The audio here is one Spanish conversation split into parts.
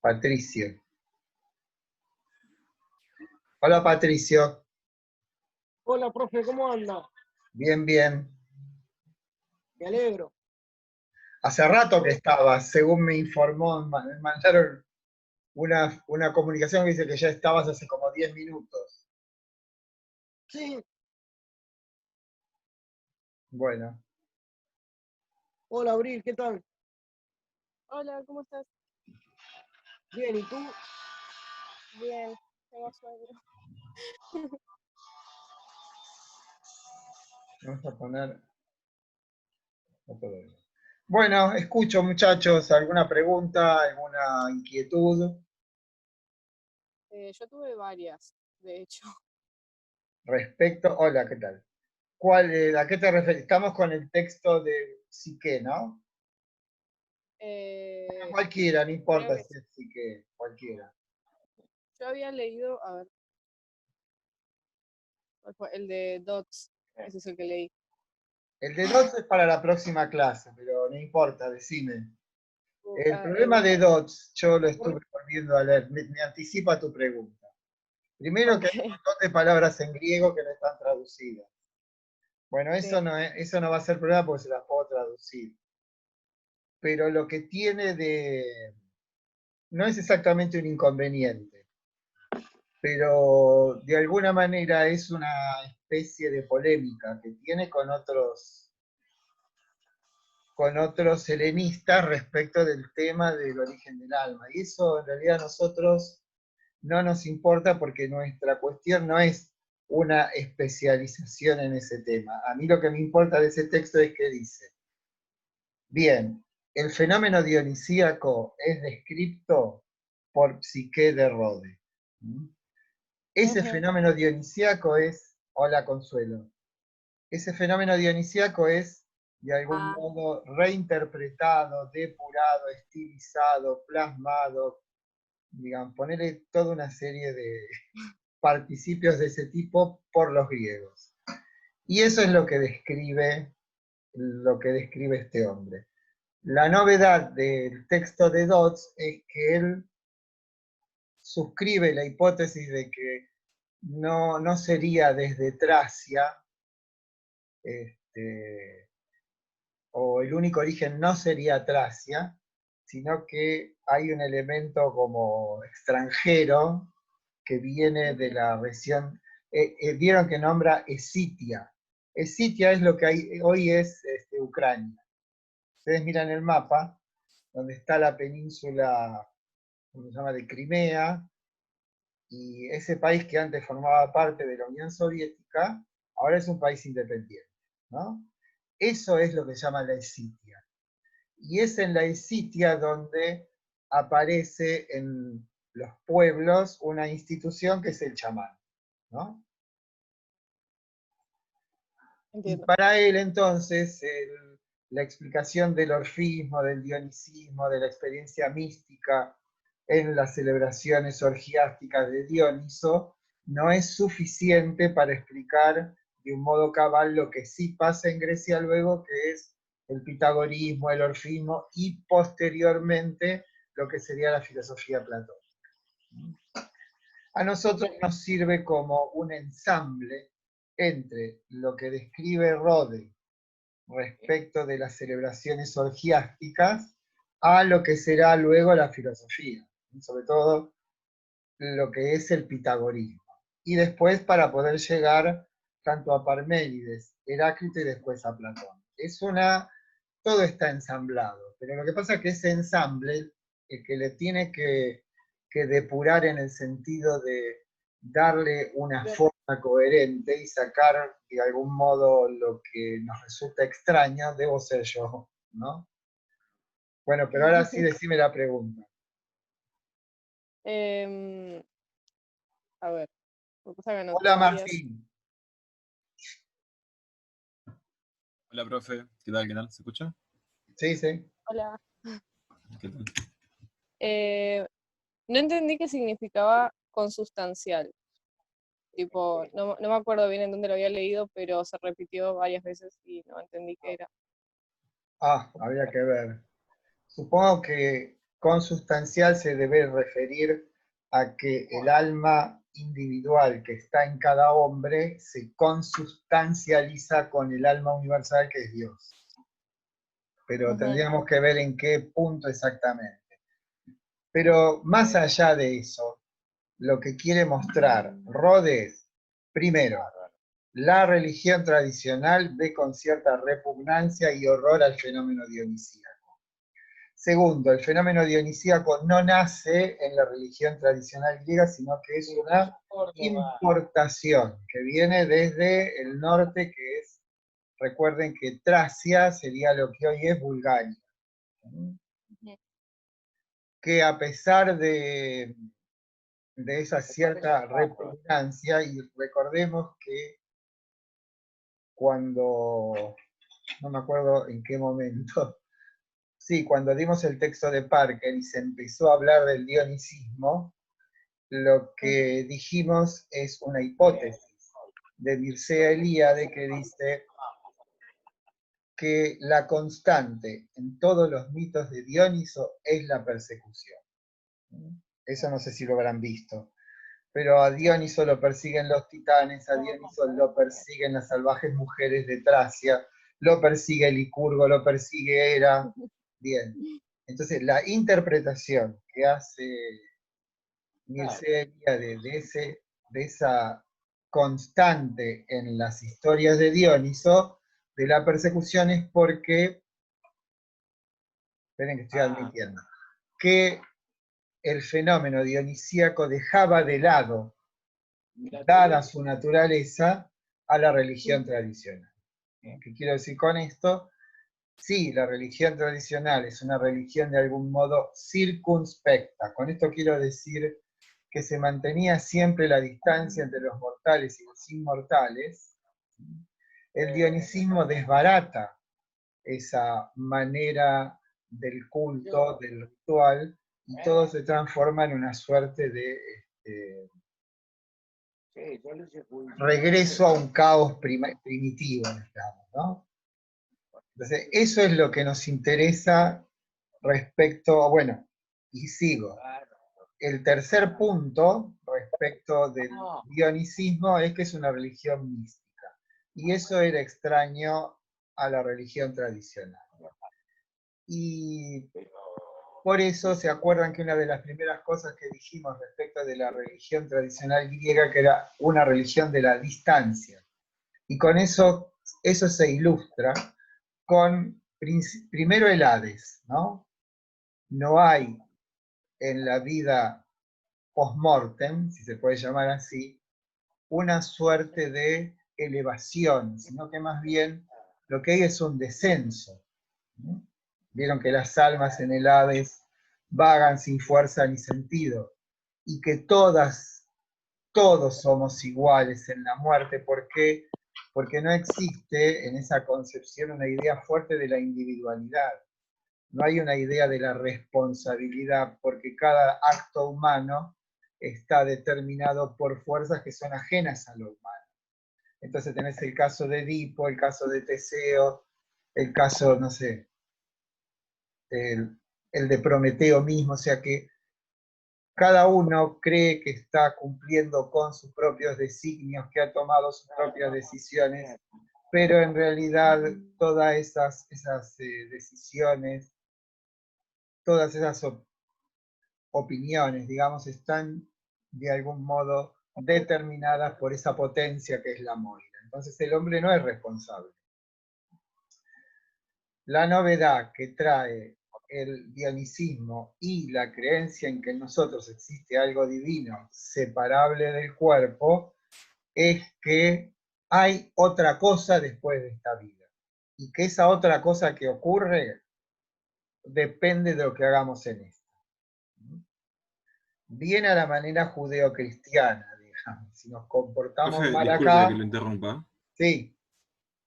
Patricio. Hola, Patricio. Hola, profe, ¿cómo anda? Bien, bien. Me alegro. Hace rato que estabas, según me informó, me mandaron una comunicación que dice que ya estabas hace como 10 minutos. Sí. Bueno, Hola, Abril, ¿qué tal? Hola, ¿cómo estás? Bien, ¿y tú? Bien, tengo sueño. vamos a poner... Bueno, escucho, muchachos, ¿alguna pregunta, alguna inquietud Yo tuve varias, de hecho. respecto? Hola, ¿qué tal? ¿A qué te refieres? Estamos con el texto de Psique, ¿no? Cualquiera, no Creo importa que si es Psique, cualquiera. yo había leído, a ver, ¿cuál fue? El de Dots, ese es el que leí. El de DOTS es para la próxima clase, pero no importa, decime. El El problema de DOTS, yo lo Por- estuve volviendo a leer, me anticipa tu pregunta. Primero que hay un Ok, montón de palabras en griego que no están traducidas. Bueno, sí. eso no va a ser problema porque se las puedo traducir. Pero lo que tiene de... no es exactamente un inconveniente, pero de alguna manera es una especie de polémica que tiene con otros helenistas respecto del tema del origen del alma. Y eso en realidad a nosotros no nos importa porque nuestra cuestión no es una especialización en ese tema. A mí lo que me importa de ese texto es que dice, bien, el fenómeno dionisíaco es descrito por Psique de Rode. Ese Ujú. fenómeno dionisíaco es, hola Consuelo, ese fenómeno dionisíaco es de algún modo reinterpretado, depurado, estilizado, plasmado, digamos, ponerle toda una serie de participios de ese tipo por los griegos. Y eso es lo que describe este hombre. La novedad del texto de Dodds es que él suscribe la hipótesis de que no sería desde Tracia, o el único origen no sería Tracia, sino que hay un elemento como extranjero que viene de la región, vieron que nombra Esitia. Esitia es lo que hoy es Ucrania. Ustedes miran el mapa, donde está la península, ¿cómo se llama?, de Crimea, y ese país que antes formaba parte de la Unión Soviética, ahora es un país independiente, ¿no? Eso es lo que se llama la Esitia. Y es en la Esitia donde aparece en los pueblos una institución que es el chamán, ¿no? Y Entiendo. para él entonces la explicación del orfismo, del dionisismo, de la experiencia mística en las celebraciones orgiásticas de Dioniso no es suficiente para explicar de un modo cabal lo que sí pasa en Grecia luego, que es el pitagorismo, el orfismo y posteriormente lo que sería la filosofía platónica. A nosotros nos sirve como un ensamble entre lo que describe Rode respecto de las celebraciones orgiásticas a lo que será luego la filosofía, sobre todo lo que es el pitagorismo. Y después para poder llegar tanto a Parménides, Heráclito y después a Platón. Todo está ensamblado, pero lo que pasa es que ese ensamble, el que le tiene que depurar en el sentido de darle una forma coherente y sacar de algún modo lo que nos resulta extraño, debo ser yo, ¿no? Bueno, pero ahora sí decime la pregunta. A ver, me pasa que anoté Hola varias. Martín. Hola, profe. ¿Qué tal? ¿Qué tal? ¿Se escucha? Sí, sí. Hola. ¿Qué tal? No entendí qué significaba consustancial. Tipo, no me acuerdo bien en dónde lo había leído, pero se repitió varias veces y no entendí qué era. Ah, habría que ver. Supongo que consustancial se debe referir a que el alma individual que está en cada hombre se consustancializa con el alma universal que es Dios. Pero Ujú. tendríamos que ver en qué punto exactamente. Pero más allá de eso, lo que quiere mostrar Rhodes, primero, la religión tradicional ve con cierta repugnancia y horror al fenómeno dionisíaco. Segundo, el fenómeno dionisíaco no nace en la religión tradicional griega, sino que es una importación que viene desde el norte, que es, recuerden que Tracia sería lo que hoy es Bulgaria, que a pesar de esa cierta repugnancia, y recordemos que cuando, no me acuerdo en qué momento, sí, cuando dimos el texto de Parker y se empezó a hablar del dionisismo, lo que dijimos es una hipótesis de Mircea Eliade que dice que la constante en todos los mitos de Dioniso es la persecución. Eso no sé si lo habrán visto. Pero a Dioniso lo persiguen los titanes, a Dioniso lo persiguen las salvajes mujeres de Tracia, lo persigue Licurgo, lo persigue Hera. Bien. Entonces, la interpretación que hace Mircea Eliade de esa constante en las historias de Dioniso, de la persecución, es porque, esperen que estoy admitiendo, que el fenómeno dionisíaco dejaba de lado, dada su naturaleza, a la religión tradicional. ¿Qué quiero decir con esto? Sí, la religión tradicional es una religión de algún modo circunspecta. Con esto quiero decir que se mantenía siempre la distancia entre los mortales y los inmortales. El dionisismo desbarata esa manera del culto, del ritual, y todo se transforma en una suerte de regreso a un caos primitivo, digamos, ¿no? Entonces, eso es lo que nos interesa respecto, bueno, y sigo. El tercer punto respecto del dionisismo es que es una religión mística. Y eso era extraño a la religión tradicional. Y por eso se acuerdan que una de las primeras cosas que dijimos respecto de la religión tradicional griega, que era una religión de la distancia. Y con eso se ilustra con primero el Hades, ¿no? No hay en la vida post-mortem, si se puede llamar así, una suerte de elevación, sino que más bien lo que hay es un descenso. ¿No? Vieron que las almas en el Hades vagan sin fuerza ni sentido, y que todos somos iguales en la muerte. ¿Por qué? Porque no existe en esa concepción una idea fuerte de la individualidad. No hay una idea de la responsabilidad, porque cada acto humano está determinado por fuerzas que son ajenas a lo humano. Entonces tenés el caso de Edipo, el caso de Teseo, el caso, no sé, el de Prometeo mismo, o sea que cada uno cree que está cumpliendo con sus propios designios, que ha tomado sus propias decisiones, pero en realidad todas esas decisiones, todas esas opiniones, digamos, están de algún modo determinadas por esa potencia que es la Moira. Entonces el hombre no es responsable. La novedad que trae el dionisismo y la creencia en que en nosotros existe algo divino separable del cuerpo es que hay otra cosa después de esta vida. Y que esa otra cosa que ocurre depende de lo que hagamos en esta. Viene a la manera judeocristiana, digamos. Si nos comportamos Profe, mal disculpe que acá, lo interrumpa. sí.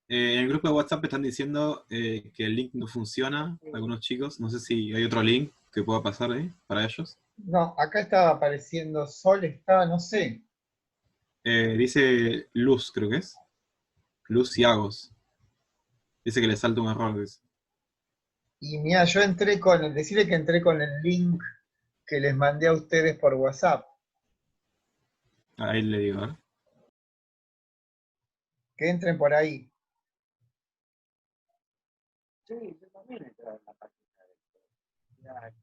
En el grupo de WhatsApp están diciendo que el link no funciona, algunos chicos. No sé si hay otro link que pueda pasar ahí para ellos. No, acá estaba apareciendo Sol, está, no sé. Dice Luz, creo que es. Luz Ciagos. Dice que le salta un error, dice. Y mira, yo entré decirle que entré con el link que les mandé a ustedes por WhatsApp. Ahí le digo, ¿eh? Que entren por ahí. Sí, yo también entré en la página de ya,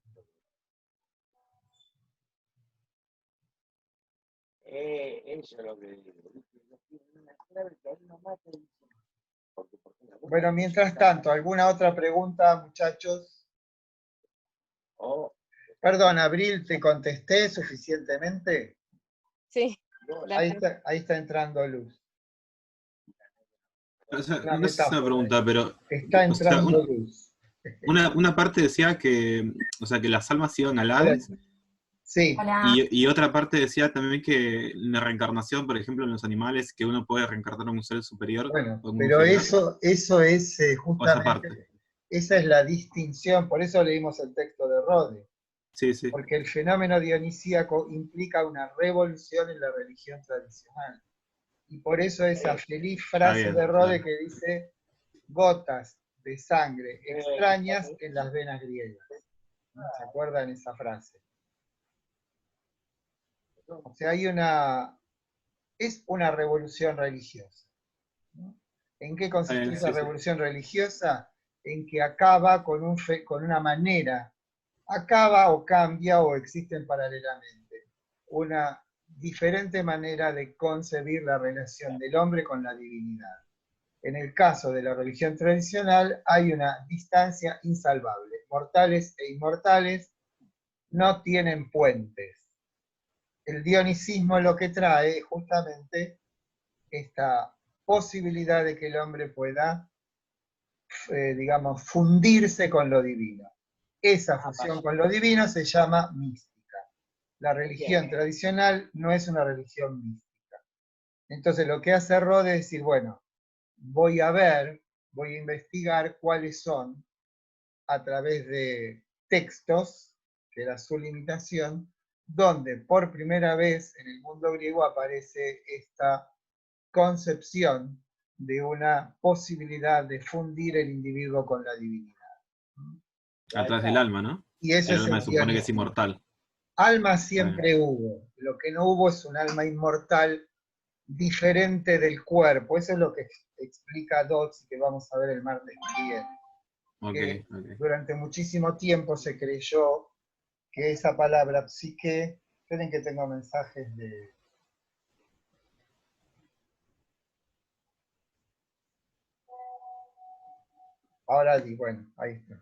eso es lo que digo. ¿Viste? Yo quiero una clave que ahí nomás te dicen. Por ejemplo, Bueno, mientras tanto, ¿alguna otra pregunta, muchachos? o Perdón, Abril, ¿te contesté suficientemente? Sí, Ahí gracias. está entrando Luz. O sea, Una no sé si es una metáfora. pregunta, pero Está o sea, entrando Luz. una parte decía que, o sea, que las almas iban al Hades, Sí, y otra parte decía también que la reencarnación, por ejemplo, en los animales, que uno puede reencarnar en un ser superior bueno, o en un pero inferior, eso es o esa parte. justamente, esa es la distinción, por eso leímos el texto de Rode, Sí, sí. porque el fenómeno dionisíaco implica una revolución en la religión tradicional. Y por eso esa feliz Está frase bien, de Rode claro. que dice gotas de sangre extrañas en las venas griegas. ¿No? ¿Se acuerdan esa frase? O sea, es una revolución religiosa. ¿No? ¿En qué Está consiste bien, esa sí, sí. revolución religiosa? En que acaba con una manera, acaba o cambia o existen paralelamente, una diferente manera de concebir la relación del hombre con la divinidad. En el caso de la religión tradicional hay una distancia insalvable. Mortales e inmortales no tienen puentes. El dionisismo lo que trae es justamente esta posibilidad de que el hombre pueda, digamos, fundirse con lo divino. Esa fusión con lo divino se llama mística. La religión tradicional no es una religión mística. Entonces lo que hace Rode es decir, bueno, voy a investigar cuáles son, a través de textos, que era su limitación, donde por primera vez en el mundo griego aparece esta concepción de una posibilidad de fundir el individuo con la divinidad. Atrás del alma, ¿no? Y eso El es alma el se supone que es dionismo. inmortal. Alma Está bien. siempre hubo, lo que no hubo es un alma inmortal diferente del cuerpo. Eso es lo que explica Dodds y que vamos a ver el martes que viene. Que Ok, ok. durante muchísimo tiempo se creyó que esa palabra psique, esperen que tengo mensajes de... Ahora di, bueno, ahí está.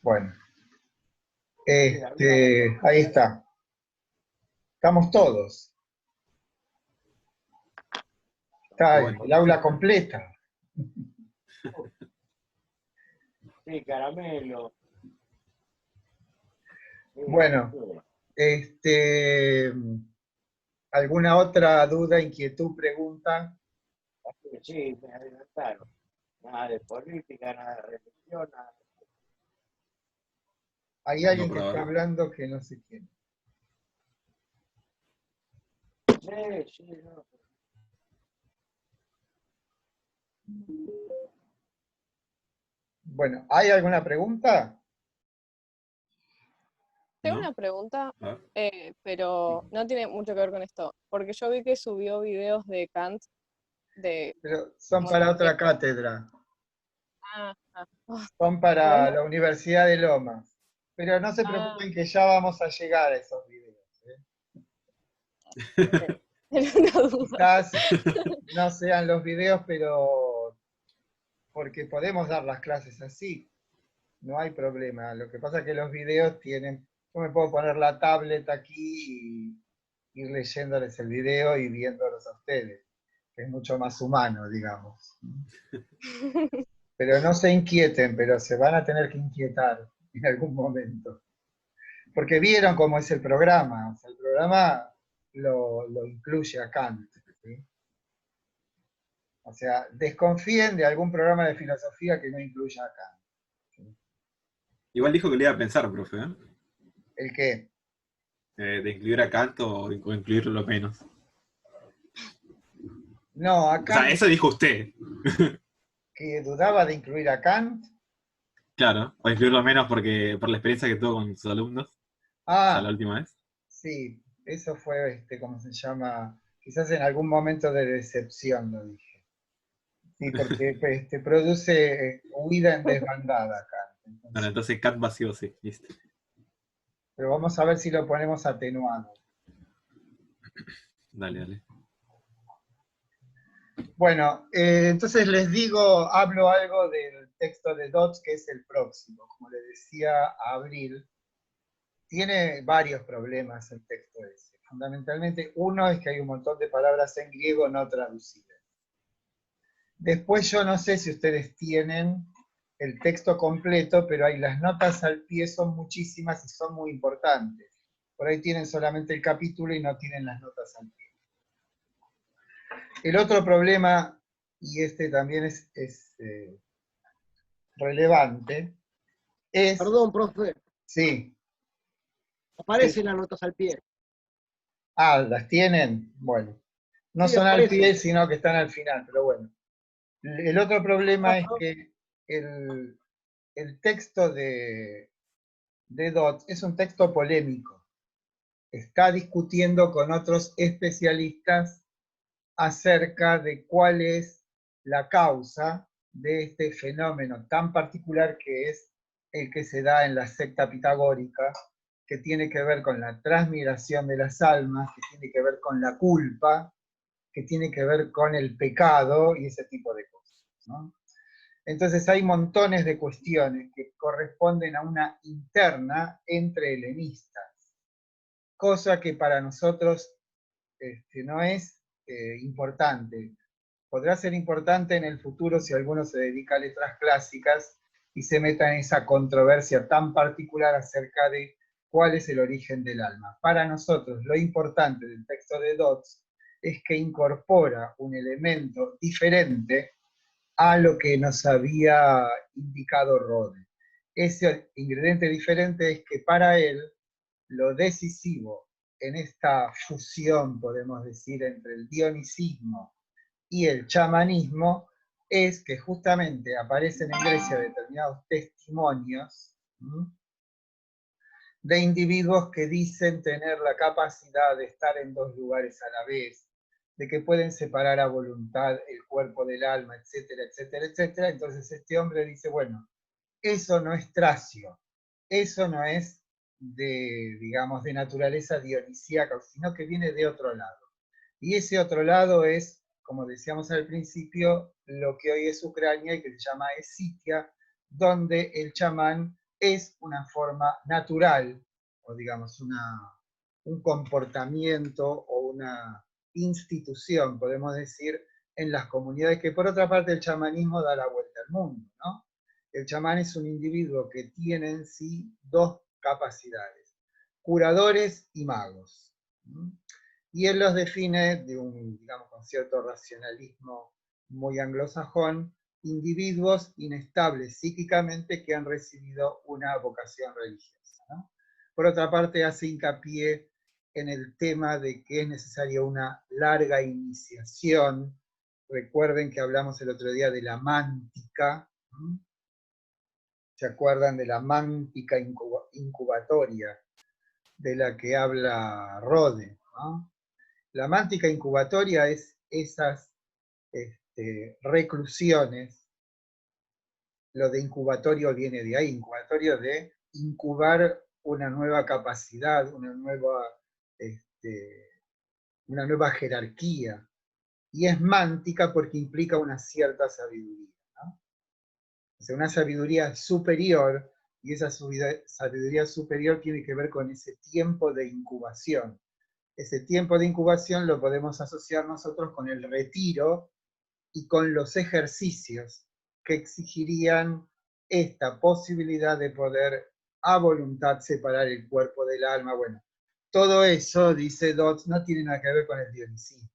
Bueno, ahí está. Estamos todos. Está Bueno. el aula completa. sí, caramelo. Bueno, ¿alguna otra duda, inquietud, pregunta? Sí, me adelantaron. Nada de política, nada de religión, nada. Hay No, alguien que por está ahora. hablando que no sé quién. Sí, sí, no. Bueno, ¿hay alguna pregunta? Tengo ¿No? una pregunta, A ver. pero no tiene mucho que ver con esto, porque yo vi que subió videos de Kant de Pero son como de para lo que... otra cátedra. Ah, ah, Son para bueno, la Universidad de Lomas. Pero no se ah, preocupen que ya vamos a llegar a esos videos. ok. Era una duda. Quizás no sean los videos, pero porque podemos dar las clases así. No hay problema. Lo que pasa es que los videos tienen... Yo me puedo poner la tablet aquí y ir leyéndoles el video y viéndolos a ustedes, que es mucho más humano, digamos. Pero no se inquieten, pero se van a tener que inquietar en algún momento. Porque vieron cómo es el programa. O sea, el programa lo incluye a Kant. ¿Sí? O sea, desconfíen de algún programa de filosofía que no incluya a Kant. ¿Sí? Igual dijo que le iba a pensar, profe, ¿eh? ¿El qué? De incluir a Kant o incluirlo menos. No, O acá sea, eso dijo usted. que dudaba de incluir a Kant. Claro, o incluirlo menos porque por la experiencia que tuvo con sus alumnos, ya la Ah, última vez. sí, eso fue, ¿cómo se llama? Quizás en algún momento de decepción lo dije. Sí, porque produce huida en desbandada Kant. Bueno, entonces Kant vacío sí, listo. Pero vamos a ver si lo ponemos atenuado. Dale, dale. Bueno, entonces les digo, hablo algo del texto de Dodds, que es el próximo. Como le decía a Abril, tiene varios problemas el texto ese. Fundamentalmente, uno es que hay un montón de palabras en griego no traducidas. Después yo no sé si ustedes tienen el texto completo, pero hay las notas al pie, son muchísimas y son muy importantes. Por ahí tienen solamente el capítulo y no tienen las notas al pie. El otro problema, y este también es relevante, es, Perdón, profe, sí, aparecen las notas al pie. ¿las tienen? Bueno, no Sí, son al pie, aparecen. sino que están al final, pero bueno. El otro problema es Ajá. que el texto de Dodds es un texto polémico. Está discutiendo con otros especialistas acerca de cuál es la causa de este fenómeno tan particular que es el que se da en la secta pitagórica, que tiene que ver con la transmigración de las almas, que tiene que ver con la culpa, que tiene que ver con el pecado y ese tipo de cosas, ¿no? Entonces hay montones de cuestiones que corresponden a una interna entre helenistas, cosa que para nosotros no es importante. Podrá ser importante en el futuro si alguno se dedica a letras clásicas y se meta en esa controversia tan particular acerca de cuál es el origen del alma. Para nosotros, lo importante del texto de Dodds es que incorpora un elemento diferente a lo que nos había indicado Rode. Ese ingrediente diferente es que para él lo decisivo en esta fusión, podemos decir, entre el dionicismo y el chamanismo, es que justamente aparecen en Grecia determinados testimonios de individuos que dicen tener la capacidad de estar en dos lugares a la vez, de que pueden separar a voluntad el cuerpo del alma, etcétera, etcétera, etcétera. Entonces este hombre dice, bueno, eso no es tracio, eso no es de, digamos, de naturaleza dionisíaca, sino que viene de otro lado. Y ese otro lado es, como decíamos al principio, lo que hoy es Ucrania y que se llama Escitia, donde el chamán es una forma natural, o digamos, un comportamiento o una institución, podemos decir, en las comunidades, que por otra parte el chamanismo da la vuelta al mundo, ¿no? El chamán es un individuo que tiene en sí dos capacidades, curadores y magos. Y él los define digamos, con cierto racionalismo muy anglosajón, individuos inestables psíquicamente que han recibido una vocación religiosa, ¿no? Por otra parte, hace hincapié en el tema de que es necesaria una larga iniciación. Recuerden que hablamos el otro día de la mántica. ¿Se acuerdan de la mántica incubatoria de la que habla Rode, ¿no? La mántica incubatoria es esas reclusiones. Lo de incubatorio viene de ahí, incubatorio de incubar una nueva capacidad, una nueva jerarquía. Y es mántica porque implica una cierta sabiduría, ¿no? O sea, una sabiduría superior, y esa sabiduría superior tiene que ver con ese tiempo de incubación. Ese tiempo de incubación lo podemos asociar nosotros con el retiro y con los ejercicios que exigirían esta posibilidad de poder a voluntad separar el cuerpo del alma. Bueno, todo eso, dice Dodds, no tiene nada que ver con el dionisismo.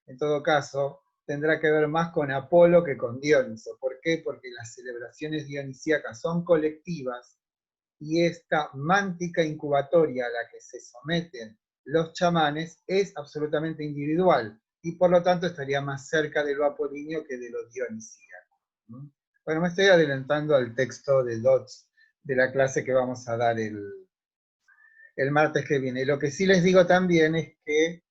En todo caso, tendrá que ver más con Apolo que con Dioniso. ¿Por qué? Porque las celebraciones dionisíacas son colectivas y esta mántica incubatoria a la que se someten los chamanes es absolutamente individual, y por lo tanto estaría más cerca de lo apolíneo que de lo dionisíaco. Bueno, me estoy adelantando al texto de Dodds de la clase que vamos a dar el martes que viene. Lo que sí les digo también es que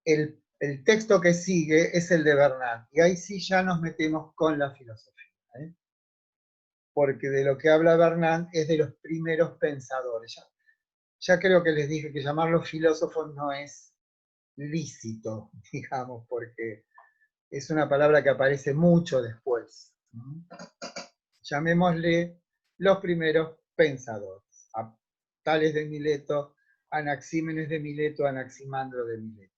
el texto que sigue es el de Bernard, y ahí sí ya nos metemos con la filosofía, ¿eh? Porque de lo que habla Bernard es de los primeros pensadores. Ya creo que les dije que llamarlos filósofos no es lícito, digamos, porque es una palabra que aparece mucho después. Llamémosle los primeros pensadores, a Tales de Mileto, Anaxímenes de Mileto, Anaximandro de Mileto.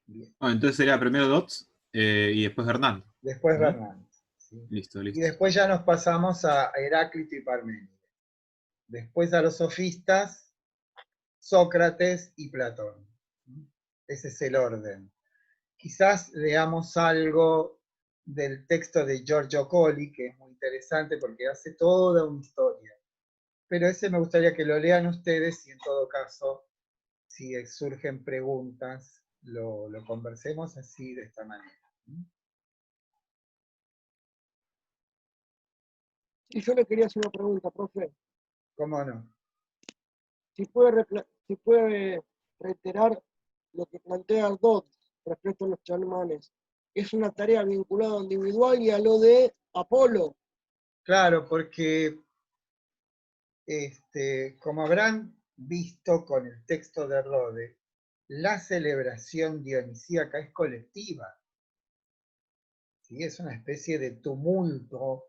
Bien. Bueno, entonces sería primero Dots y después Hernán. Después ¿no? Bernard. ¿Sí? Listo, Y listo. después ya nos pasamos a Heráclito y Parménides. Después a los sofistas, Sócrates y Platón. Ese es el orden. Quizás leamos algo del texto de Giorgio Colli, que es muy interesante porque hace toda una historia. Pero ese me gustaría que lo lean ustedes y en todo caso, si surgen preguntas, lo conversemos así de esta manera. Y yo le quería hacer una pregunta, profe. ¿Cómo no? Si puede reiterar lo que plantea Dodds respecto a los chamanes. Es una tarea vinculada a lo individual y a lo de Apolo. Claro, porque como habrán visto con el texto de Rode, la celebración dionisíaca es colectiva. ¿Sí? Es una especie de tumulto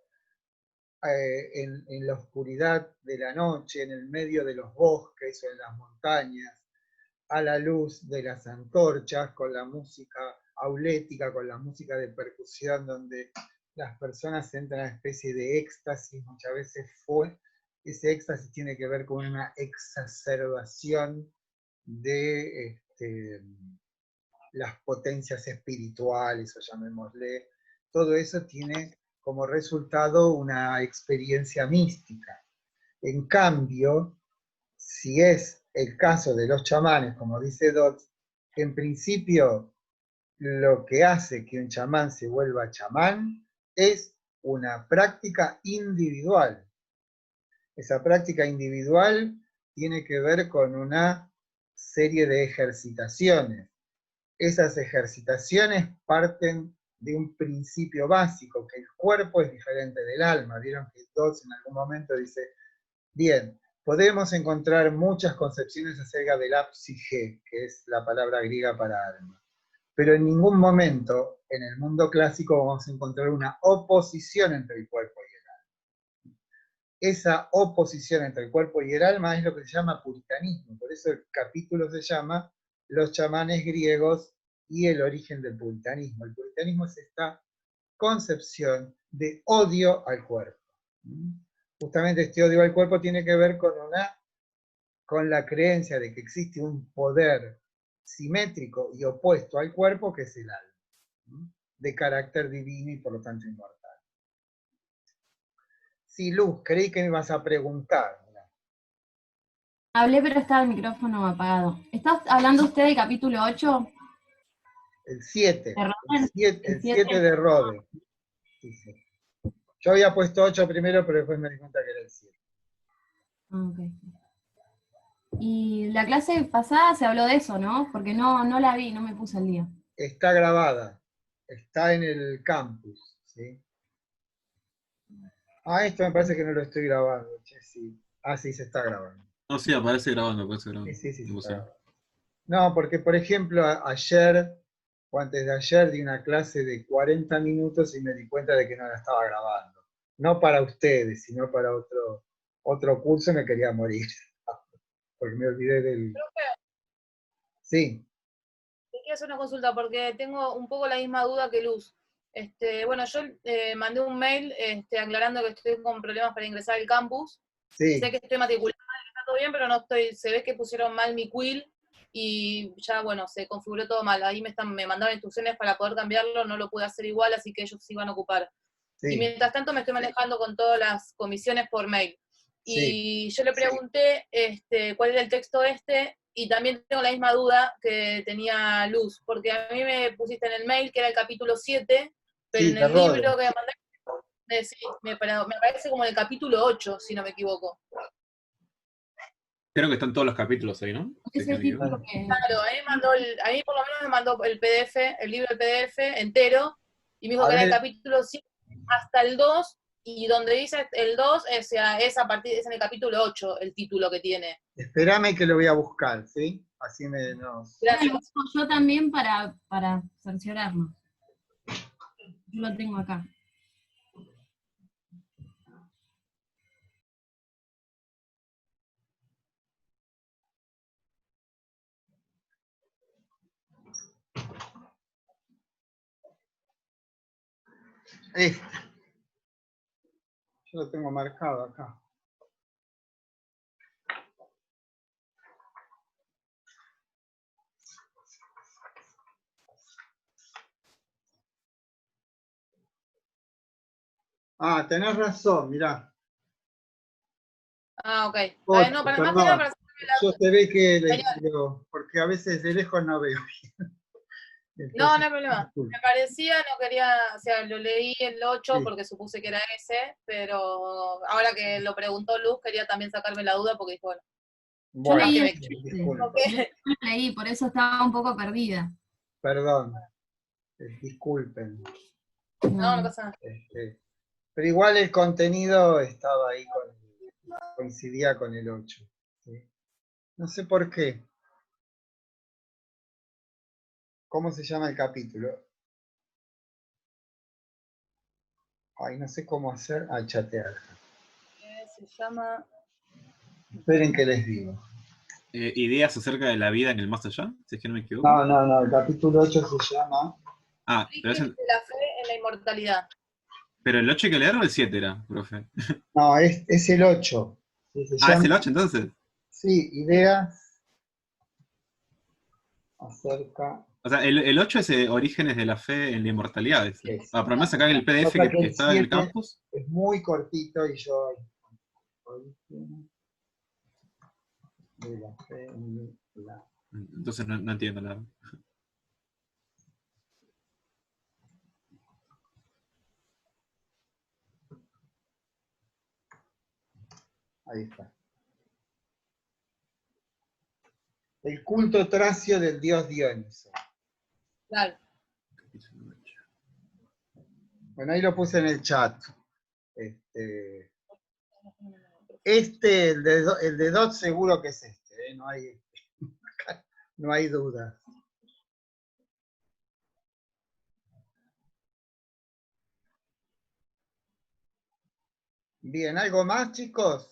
en la oscuridad de la noche, en el medio de los bosques o en las montañas, a la luz de las antorchas, con la música aulética, con la música de percusión, donde las personas entran a una especie de éxtasis, muchas veces ese éxtasis tiene que ver con una exacerbación de las potencias espirituales, o llamémosle, todo eso tiene como resultado una experiencia mística. En cambio, si es el caso de los chamanes, como dice Dodds, en principio lo que hace que un chamán se vuelva chamán es una práctica individual. Esa práctica individual tiene que ver con una serie de ejercitaciones. Esas ejercitaciones parten de un principio básico, que el cuerpo es diferente del alma. Vieron que Dodds en algún momento dice, bien, podemos encontrar muchas concepciones acerca de la psique, que es la palabra griega para alma. Pero en ningún momento en el mundo clásico vamos a encontrar una oposición entre el cuerpo y el alma. Esa oposición entre el cuerpo y el alma es lo que se llama puritanismo. Por eso el capítulo se llama Los chamanes griegos y el origen del puritanismo. El puritanismo es esta concepción de odio al cuerpo. Justamente este odio al cuerpo tiene que ver con la creencia de que existe un poder simétrico y opuesto al cuerpo, que es el alma, de carácter divino y por lo tanto inmortal. Sí, Luz, creí que me ibas a preguntar. Hablé, pero estaba el micrófono apagado. ¿Estás hablando usted del capítulo 8? El 7. ¿De Roden? El 7 de Rode. Sí, sí. Yo había puesto 8 primero, pero después me di cuenta que era el 7. Okay. Y la clase pasada se habló de eso, ¿no? Porque no la vi, no me puse al día. Está grabada. Está en el campus. ¿Sí? Ah, esto me parece que no lo estoy grabando. Che, sí. Ah, sí, se está grabando. No, sí, aparece grabando, aparece grabando. Sí, sí, sí. Me Está puse. grabando. No, porque por ejemplo, ayer o antes de ayer di una clase de 40 minutos y me di cuenta de que no la estaba grabando. No para ustedes, sino para otro curso, me quería morir. Porque me olvidé del... Sí. Te quiero hacer una consulta porque tengo un poco la misma duda que Luz. Bueno, yo mandé un mail aclarando que estoy con problemas para ingresar al campus. Sí. Sé que estoy matriculada, que está todo bien, pero no estoy, se ve que pusieron mal mi quill y ya, bueno, se configuró todo mal. Ahí me mandaron instrucciones para poder cambiarlo, no lo pude hacer igual, así que ellos se iban a ocupar. Y Sí, mientras tanto me estoy manejando con todas las comisiones por mail. sí. Y yo le pregunté cuál era el texto y también tengo la misma duda que tenía Luz, porque a mí me pusiste en el mail que era el capítulo 7, pero Sí, en de el libro Rode. que me mandaste, sí, me parece como en el capítulo 8, si no me equivoco. Creo que están todos los capítulos ahí, ¿no? Sí, Ese no me equivoco. título que... Claro, a mí por lo menos me mandó el PDF, el libro del PDF entero, y me dijo A que era el ver, capítulo 7 hasta el 2, y donde dice el 2 es en el capítulo 8 el título que tiene. espérame que lo voy a buscar, ¿sí? Así nos... Ahora lo Gracias. busco yo también para cerciorarnos. Yo lo tengo acá. Este, yo lo tengo marcado acá. Ah, tenés razón, mirá. Ah, ok. No, 8, más que nada perdón. para Yo se ve que señor, porque a veces de lejos no veo bien. no, Entonces, no hay problema. disculpe. Me parecía, no quería, o sea, lo leí el 8 Sí. porque supuse que era ese, pero ahora que lo preguntó Luz, quería también sacarme la duda porque dijo, bueno, Yo Bueno, leí que el me disculpe. equivoqué. leí, por eso estaba un poco perdida. Perdón, disculpen. No, no No. pasa nada. Pero igual el contenido estaba ahí, coincidía con el 8. ¿Sí? No sé por qué. ¿Cómo se llama el capítulo? Ay, no sé cómo hacer. Ah, chatear. Se llama... Esperen que les digo. Ideas acerca de la vida en el más allá, si es que no me equivoco. No, el capítulo 8 se llama... Ah, pero, Orígenes de la fe en la inmortalidad. pero el 8 hay que leer o el 7 era, profe. No, es el 8. Sí, se Ah, es llama, el 8 entonces. sí, ideas acerca... O sea, el 8 es Orígenes de la fe en la inmortalidad. Es. Ah, por lo menos acá en el PDF Pasa que que el estaba en el 7 campus. es muy cortito y yo... De la fe en la... Entonces no entiendo nada. Ahí está. El culto tracio del dios Dioniso. Claro. Bueno, ahí lo puse en el chat. El de Dot seguro que es este, ¿eh? No hay duda. Bien, ¿algo más, chicos?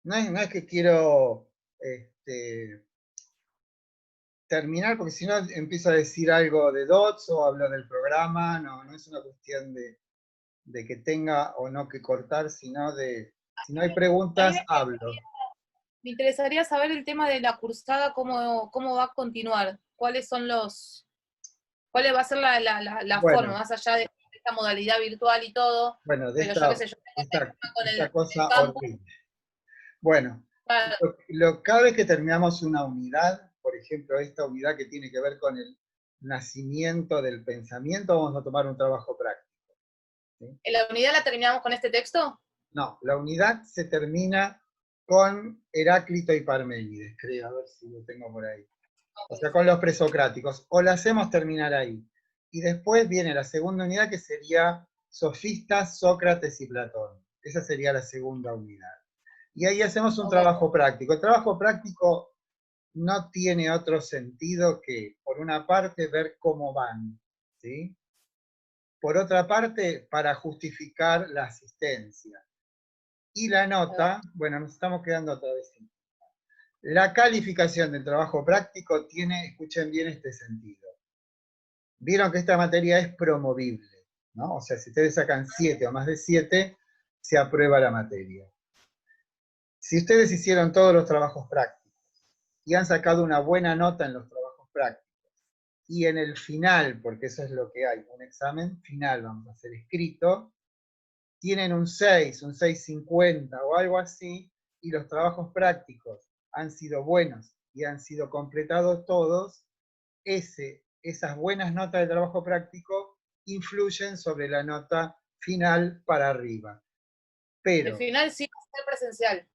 No es que quiero terminar, porque si no empiezo a decir algo de Dots o hablo del programa, no es una cuestión de que tenga o no que cortar, sino de, si no hay preguntas, hablo. Me interesaría saber el tema de la cursada, cómo va a continuar, cuál va a ser la Bueno, forma, más allá de esta modalidad virtual y todo, bueno, pero yo qué sé, yo tengo este tema con esta el cosa campus, horrible. Bueno, claro, cada vez que terminamos una unidad, por ejemplo, esta unidad que tiene que ver con el nacimiento del pensamiento, vamos a tomar un trabajo práctico. ¿Sí? ¿en la unidad la terminamos con este texto? No, la unidad se termina con Heráclito y Parménides, creo, a ver si lo tengo por ahí. O sea, con los presocráticos. O la hacemos terminar ahí. Y después viene la segunda unidad, que sería Sofistas, Sócrates y Platón. Esa sería la segunda unidad. Y ahí hacemos un trabajo práctico. El trabajo práctico no tiene otro sentido que, por una parte, ver cómo van, ¿sí? Por otra parte, para justificar la asistencia. Y la nota, bueno, nos estamos quedando otra vez sin. La calificación del trabajo práctico tiene, escuchen bien este sentido. Vieron que esta materia es promovible, ¿no? O sea, si ustedes sacan 7 o más de 7, se aprueba la materia. Si ustedes hicieron todos los trabajos prácticos y han sacado una buena nota en los trabajos prácticos y en el final, porque eso es lo que hay, un examen final, vamos a hacer escrito, tienen un 6, un 6,50 o algo así, y los trabajos prácticos han sido buenos y han sido completados todos, esas buenas notas de trabajo práctico influyen sobre la nota final para arriba. Pero El final sí va a ser presencial.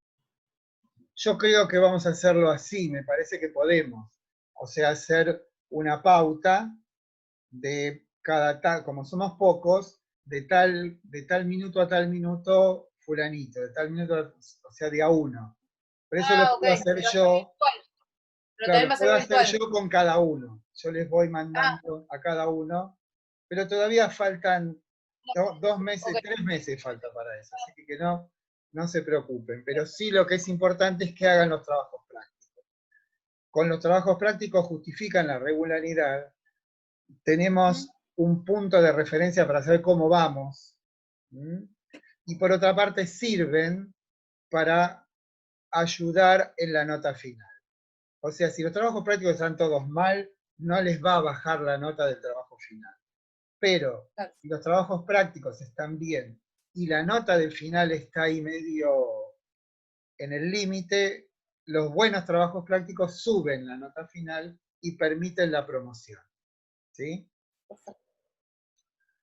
yo creo que vamos a hacerlo así, me parece que podemos. O sea, hacer una pauta de como somos pocos, de tal minuto a tal minuto, fulanito, de tal minuto, o sea, de a uno. Por eso lo Ok, puedo hacer pero yo, virtual. Pero claro, también lo va a ser puedo hacer virtual. yo con cada uno. Yo les voy Ah, mandando a cada uno, pero todavía faltan 2 meses, ok. 3 meses falta para eso, así que no se preocupen. Pero sí lo que es importante es que hagan los trabajos prácticos. Con los trabajos prácticos justifican la regularidad, tenemos un punto de referencia para saber cómo vamos, y por otra parte sirven para ayudar en la nota final. O sea, si los trabajos prácticos están todos mal, no les va a bajar la nota del trabajo final. Pero Claro. si los trabajos prácticos están bien y la nota del final está ahí medio en el límite, los buenos trabajos prácticos suben la nota final y permiten la promoción. ¿Sí?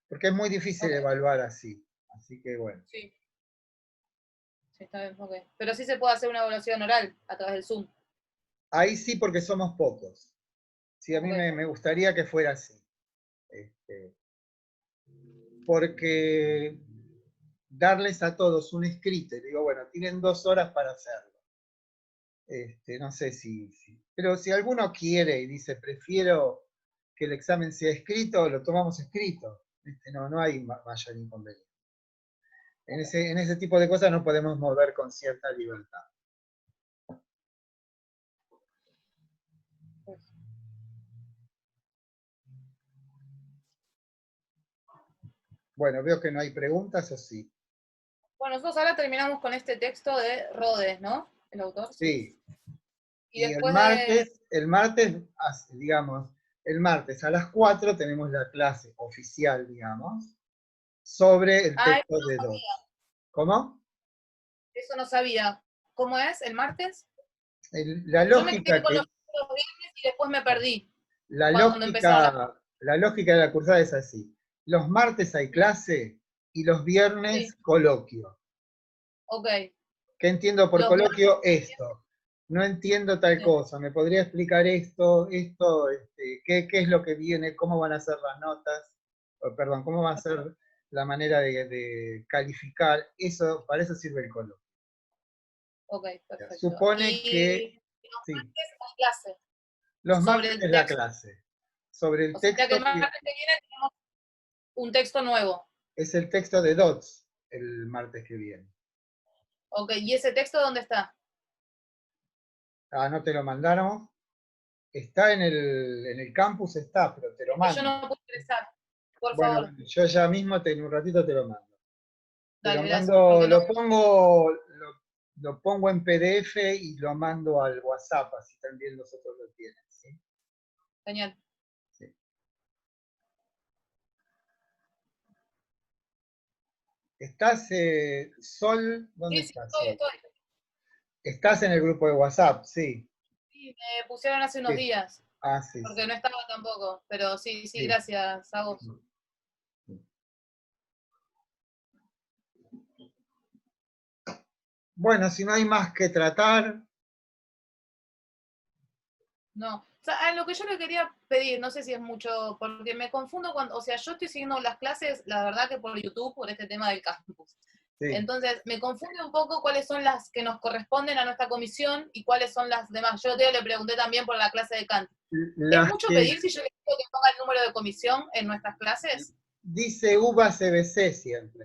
Porque es muy difícil Ok. evaluar así. Así que bueno. Sí. Sí, está bien, ok. Pero sí se puede hacer una evaluación oral a través del Zoom. Ahí sí, porque somos pocos. Sí, a mí Ok. me gustaría que fuera así. Porque darles a todos un escrito, y digo, bueno, tienen 2 horas para hacerlo. No sé si. Pero si alguno quiere y dice, prefiero que el examen sea escrito, lo tomamos escrito. No hay mayor inconveniente. En ese tipo de cosas no podemos mover con cierta libertad. Bueno, veo que no hay preguntas, ¿o sí? Bueno, nosotros ahora terminamos con este texto de Rhodes, ¿no? El autor. Sí. Y Y después de... el martes a las 4 tenemos la clase oficial, digamos, sobre el Ah, texto de Dodds. ¿Cómo? eso no sabía. ¿Cómo es? ¿El martes? La Yo me quedé lógica con que los viernes y después me perdí la cuando empezaron las... lógica, la lógica de la cursada es así. Los martes hay clase y los viernes Sí, coloquio. ok. ¿Qué entiendo por Los coloquio? Esto. No entiendo tal Sí. cosa. ¿Me podría explicar esto? ¿Qué es lo que viene? ¿Cómo van a ser las notas? Perdón, ¿cómo va a ser la manera de calificar? Para eso sirve el coloquio. Ok, perfecto. Supone que, Y los sí, martes la clase los sobre martes el es la texto. clase. Sobre el O sea que texto el que martes que viene tenemos un texto nuevo. es el texto de Dodds, el martes que viene. Ok, ¿y ese texto dónde está? Ah, ¿no te lo mandaron? Está en el campus, está, pero te lo Que yo mando. no puedo ingresar. Por Bueno, favor. yo ya mismo en un ratito te lo mando. Te lo Dale, gracias. mando, Porque no. lo pongo en PDF y lo mando al WhatsApp, así también los otros lo tienen. ¿Sí? Genial. Sí. ¿Estás, Sol? ¿Dónde Sí, estás, Sol? estoy. Estás en el grupo de WhatsApp, sí. Sí, me pusieron hace unos Sí. días. Ah, sí, Porque sí. no estaba tampoco. Pero sí, Sí. gracias a vos. Bueno, si no hay más que tratar. No. O sea, lo que yo le quería pedir, no sé si es mucho, porque me confundo cuando, o sea, yo estoy siguiendo las clases, la verdad que por YouTube, por este tema del campus. Sí. Entonces, me confunde un poco cuáles son las que nos corresponden a nuestra comisión y cuáles son las demás. Yo le pregunté también por la clase de Kant. ¿Es mucho pedir si yo le pido que ponga el número de comisión en nuestras clases? Dice UBA CBC siempre.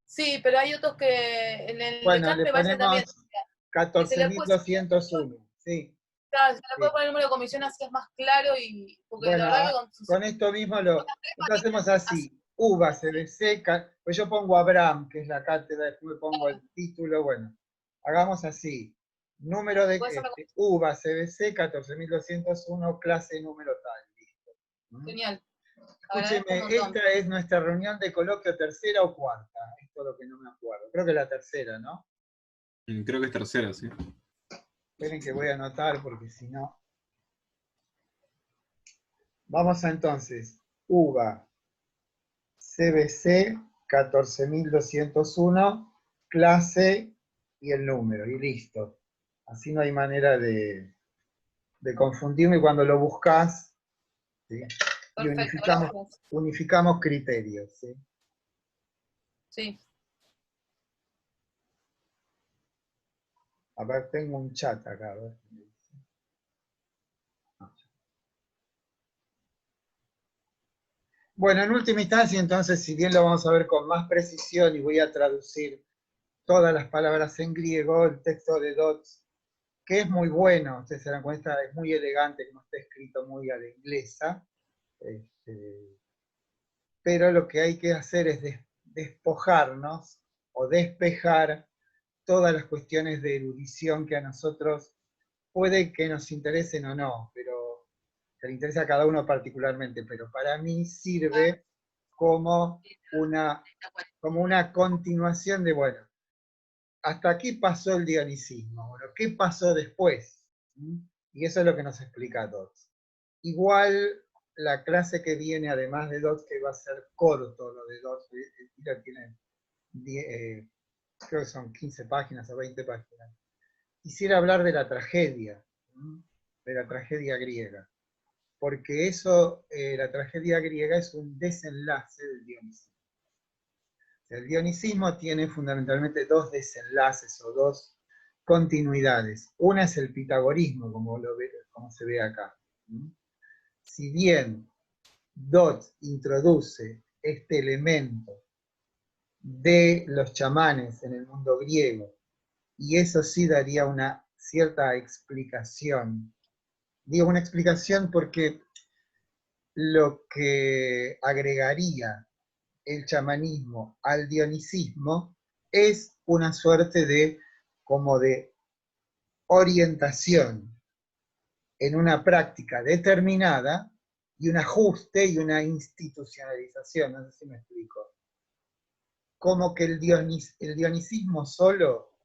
Sí, pero hay otros que en el de Bueno, Kant le me parece también ponemos que se le puede, 14.201. Sí, claro, se le puede sí. poner el número de comisión así es más claro y porque la Bueno, verdad que con esto mismo entonces hacemos así. UBA CBC, pues yo pongo Abraham, que es la cátedra, después pongo el título, bueno. Hagamos así. Número de Puede ser UBA, CBC, 14.201, clase número tal. Listo. genial. Escúcheme, Agradezco un montón. esta es nuestra reunión de coloquio, tercera o cuarta. Esto es lo que no me acuerdo. Creo que la tercera, ¿no? Creo que es tercera, sí. Esperen que voy a anotar porque si no... Vamos a entonces. UBA, CBC, 14.201, clase y el número, y listo. Así no hay manera de confundirme cuando lo buscas, ¿sí? Y Perfecto, gracias. unificamos criterios, ¿sí? Sí. A ver, tengo un chat acá, a ver. Bueno, en última instancia, entonces, si bien lo vamos a ver con más precisión y voy a traducir todas las palabras en griego, el texto de Dodds, que es muy bueno, ustedes se dan cuenta, es muy elegante, como está escrito muy a la inglesa, pero lo que hay que hacer es despojarnos o despejar todas las cuestiones de erudición que a nosotros puede que nos interesen o no, pero que le interesa a cada uno particularmente, pero para mí sirve como una continuación de, bueno, hasta aquí pasó el dionisismo, bueno, ¿qué pasó después? Y eso es lo que nos explica Dodds. Igual la clase que viene, además de Dodds, que va a ser corto, lo de Dodds, tiene creo que son 15 páginas o 20 páginas. Quisiera hablar de la tragedia griega, porque eso, la tragedia griega es un desenlace del dionisismo. El dionisismo tiene fundamentalmente dos desenlaces o dos continuidades. Una es el pitagorismo, como se ve acá. Si bien Dodds introduce este elemento de los chamanes en el mundo griego, y eso sí daría una cierta explicación. Digo una explicación porque lo que agregaría el chamanismo al dionisismo es una suerte de orientación en una práctica determinada y un ajuste y una institucionalización, no sé si me explico. Como que el dionisismo solo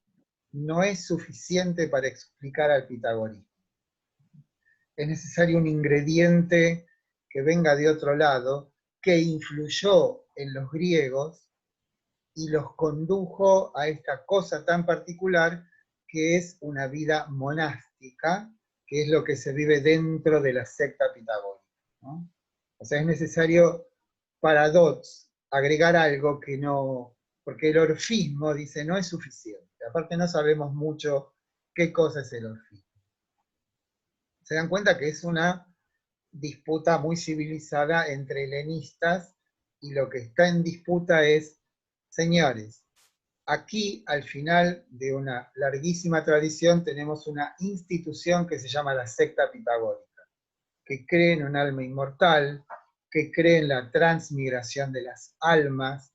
no es suficiente para explicar al pitagorismo. Es necesario un ingrediente que venga de otro lado, que influyó en los griegos y los condujo a esta cosa tan particular que es una vida monástica, que es lo que se vive dentro de la secta pitagórica, ¿no? O sea, es necesario para Dodds agregar algo que no, porque el orfismo, dice, no es suficiente. Aparte no sabemos mucho qué cosa es el orfismo. Se dan cuenta que es una disputa muy civilizada entre helenistas y lo que está en disputa es, señores, aquí al final de una larguísima tradición tenemos una institución que se llama la secta pitagórica, que cree en un alma inmortal, que cree en la transmigración de las almas,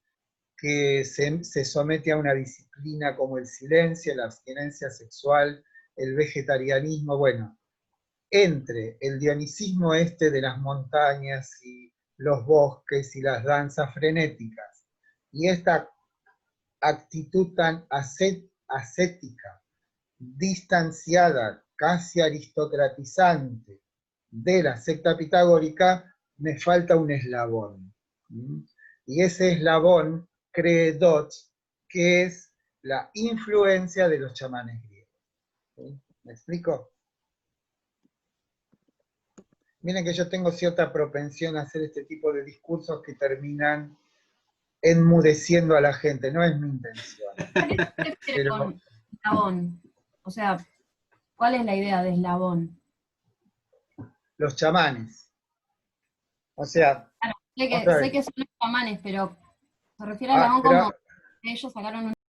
que se somete a una disciplina como el silencio, la abstinencia sexual, el vegetarianismo, bueno, entre el dionisismo de las montañas y los bosques y las danzas frenéticas, y esta actitud tan ascética, distanciada, casi aristocratizante de la secta pitagórica, me falta un eslabón. Y ese eslabón cree Dodds que es la influencia de los chamanes griegos. ¿Me explico? Miren que yo tengo cierta propensión a hacer este tipo de discursos que terminan enmudeciendo a la gente, no es mi intención. ¿Qué se refiere con eslabón? O sea, ¿cuál es la idea de eslabón? Los chamanes. O sea, Claro, sé que son los chamanes, pero se refiere a Ah, eslabón pero- como ellos sacaron